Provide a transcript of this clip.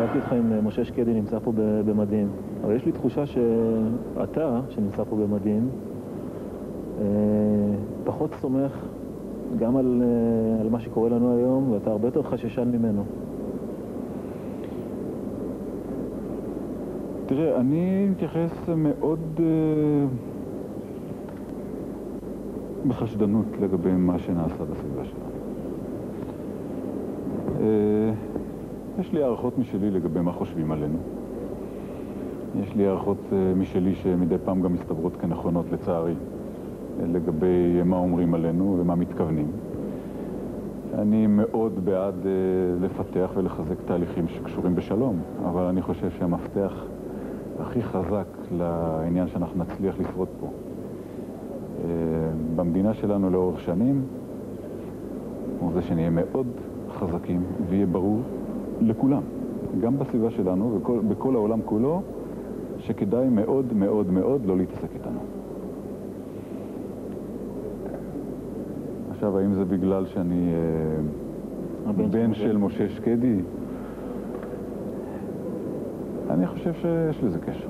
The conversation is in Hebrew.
ראיתי אותך עם משה שקדי נמצא פה במדים, אבל יש לי תחושה שאתה, שנמצא פה במדים, פחות סומך גם על מה שקורה לנו היום, ואתה הרבה יותר חששן ממנו. תראה, אני מתייחס מאוד בחשדנות לגבי מה שנעשה בסביבה שלנו. יש לי הערכות משלי לגבי מה חושבים עלינו. יש לי הערכות משלי שמדי פעם גם מסתברות כנכונות לצערי, לגבי מה אומרים עלינו ומה מתכוונים. אני מאוד בעד לפתח ולחזק תהליכים שקשורים בשלום, אבל אני חושב שהמפתח הכי חזק לעניין שאנחנו נצליח לשרוד פה במדינה שלנו לאורך שנים הוא זה שנהיה מאוד חזקים ויהיה ברור לכולם, גם בסביבה שלנו ובכל העולם כולו, שכדאי מאוד מאוד מאוד לא להתעסק איתנו. עכשיו, האם זה בגלל שאני בן של משה שקדי? אני חושב שיש לזה קשר.